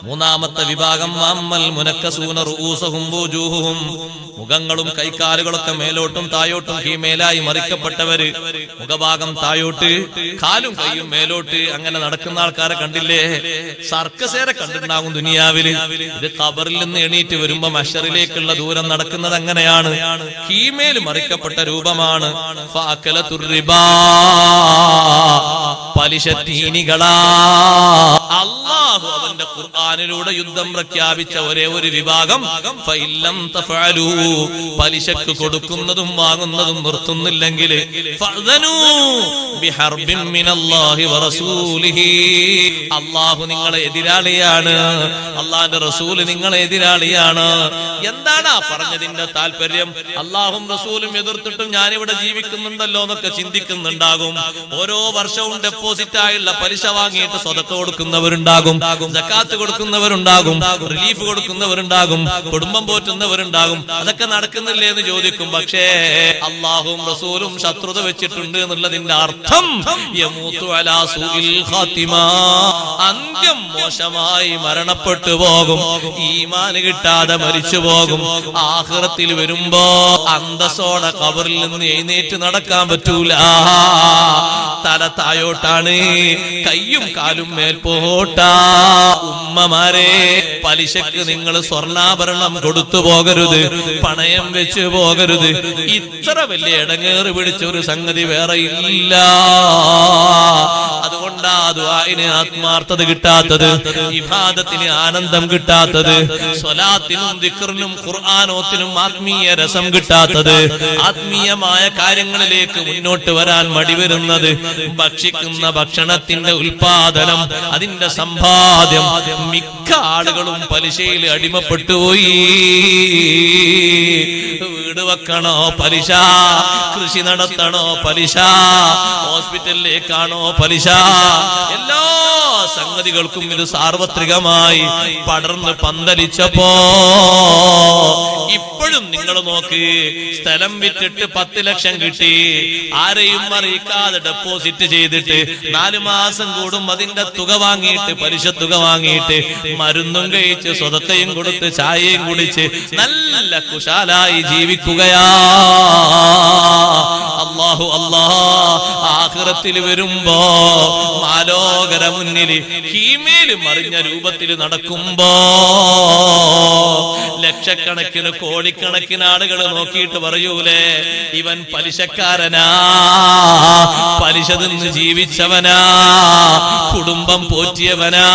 മൂന്നാമത്തെ വിഭാഗം വമ്മൽ മുനക്കസൂന റൂസഹും വജൂഹും, മുഖങ്ങളും കൈകാലുകളൊക്കെ മേലോട്ടും തായോട്ടും കീമേലായി മറിക്കപ്പെട്ടവര്, മുഖഭാഗം തായോട്ട് കാലും കൈയും മേലോട്ട് അങ്ങനെ നടക്കുന്ന ആൾക്കാരെ കണ്ടില്ലേ? സർക്കസേരെ കണ്ടിട്ടുണ്ടാകും ദുനിയാവില്. ഇത് ഖബറിൽ നിന്ന് എണീറ്റ് വരുമ്പോ മഹ്ശറിലേക്കുള്ള ദൂരം നടക്കുന്നത് അങ്ങനെയാണ്. കീമേൽ മറിക്കപ്പെട്ട രൂപമാണ്. പലിശത്തീനികളാ. അല്ലാഹു അവന്റെ ഖുർആനിലൂടെ യുദ്ധം പ്രഖ്യാപിച്ച ഒരേ ഒരു വിഭാഗം, ഫഇല്ലം തഫഅലൂ, പലിശക്ക് കൊടുക്കുന്നതും വാങ്ങുന്നതും നിർത്തുന്നില്ലെങ്കിൽ, ഫഅ്ദനൂ ബിഹർബിൻ മിനല്ലാഹി വറസൂലിഹി, അല്ലാഹു നിങ്ങളെ എതിരാളിയാണ്, അല്ലാഹുവിന്റെ റസൂൽ നിങ്ങളെ എതിരാളിയാണ്. എന്താണ് ആ പറഞ്ഞതിന്റെ താല്പര്യം? അല്ലാഹും റസൂലും എതിർത്തിട്ടും ഞാനിവിടെ ജീവിക്കുന്നുണ്ടല്ലോ എന്നൊക്കെ ചിന്തിക്കുന്നുണ്ടാകും. ഓരോ വർഷവും ഡെപ്പോസിറ്റ് ആയുള്ള പലിശ വാങ്ങിയിട്ട് സ്വതക്ക കൊടുക്കുന്നവരുണ്ടാകും, സക്കാത്ത് കൊടുക്കുന്നവരുണ്ടാകും, റിലീഫ് കൊടുക്കുന്നവരുണ്ടാകും, കുടുംബം പോറ്റുന്നവരുണ്ടാകും. അതൊക്കെ നടക്കുന്നില്ലേ എന്ന് ചോദിക്കും. പക്ഷേ അല്ലാഹും റസൂലും ശത്രുത വെച്ചിട്ടുണ്ട് എന്നുള്ളതിന്റെ അർത്ഥം യമൂതു അലാ സൂഇൽ ഖാതിമ, അന്ത്യം മോശമായി മരണപ്പെട്ടു പോകും, ഈമാൻ കിട്ടാതെ മരിച്ചു പോകും. ആഖിറത്തിൽ വരുമ്പോ അന്തസ്സോടെ ഖബറിൽ നിന്ന് എഴുന്നേറ്റ് നടക്കാൻ പറ്റൂല. തല തായോട്ടാണ്, കയ്യും കാലും മേൽപോട്ടാ. ഉമ്മമാരെ, പലിശക്ക് നിങ്ങൾ സ്വർണ്ണാഭരണം കൊടുത്തു പോകരുത്, പണയം വെച്ച് പോകരുത്. ഇത്ര വലിയ ഇടങ്ങേറ് പിടിച്ച ഒരു സംഗതി വേറെ ഇല്ല. അതുകൊണ്ടാ ദുആഇന് ആത്മാർത്ഥത കിട്ടാത്തത്, ഇബാദത്തിന് ആനന്ദം കിട്ടാത്തത്, സ്വലാത്തിനും ദിക്റിനും ഖുർആനോത്തിനും ആത്മീയ രസം കിട്ടാത്തത്, ആത്മീയമായ കാര്യങ്ങളിലേക്ക് മുന്നോട്ട് വരാൻ മടിവരുന്നത്. ഭക്ഷിക്കുന്ന ഭക്ഷണത്തിന്റെ ഉൽപാദനം, അതിന്റെ സമ്പാദ്യം, മിക്ക ആളുകളും പലിശയിൽ അടിമപ്പെട്ടുപോയി. വീട് വെക്കണോ പലിശ, കൃഷി നടത്തണോ പലിശ, ഹോസ്പിറ്റലിലേക്കാണോ പലിശ, എല്ലാ സംഗതികൾക്കും ഇത് സാർവത്രികമായി പടർന്ന് പന്തലിച്ചപ്പോ ഇപ്പോഴും നിങ്ങൾ നോക്ക്, സ്ഥലം വിറ്റിട്ട് 10 ലക്ഷം കിട്ടി, ആരെയും അറിയിക്കാതെ ഡെപ്പോസിറ്റ് ചെയ്തിട്ട് 4 മാസം കൂടും അതിന്റെ തുക വാങ്ങിയിട്ട്, പലിശ തുക വാങ്ങിയിട്ട്, മരുന്നും കഴിച്ച് സ്വതക്കയും കൊടുത്ത് ചായയും കുടിച്ച് നല്ല കുശാലായി ജീവിക്കുകയാ. അല്ലാഹു ആഖിറത്തിൽ വരുമ്പോ മാലോകര മുന്നിൽ കീമേല് മറിഞ്ഞ രൂപത്തിൽ നടക്കുമ്പോ ലക്ഷക്കണക്കിന് കോടിക്കണക്കിന് ആളുകൾ നോക്കിയിട്ട് പറയൂലേ, ഇവൻ പലിശക്കാരനാ, പലിശ നിന്ന് ജീവിച്ചവനാ, കുടുംബം പോറ്റിയവനാ.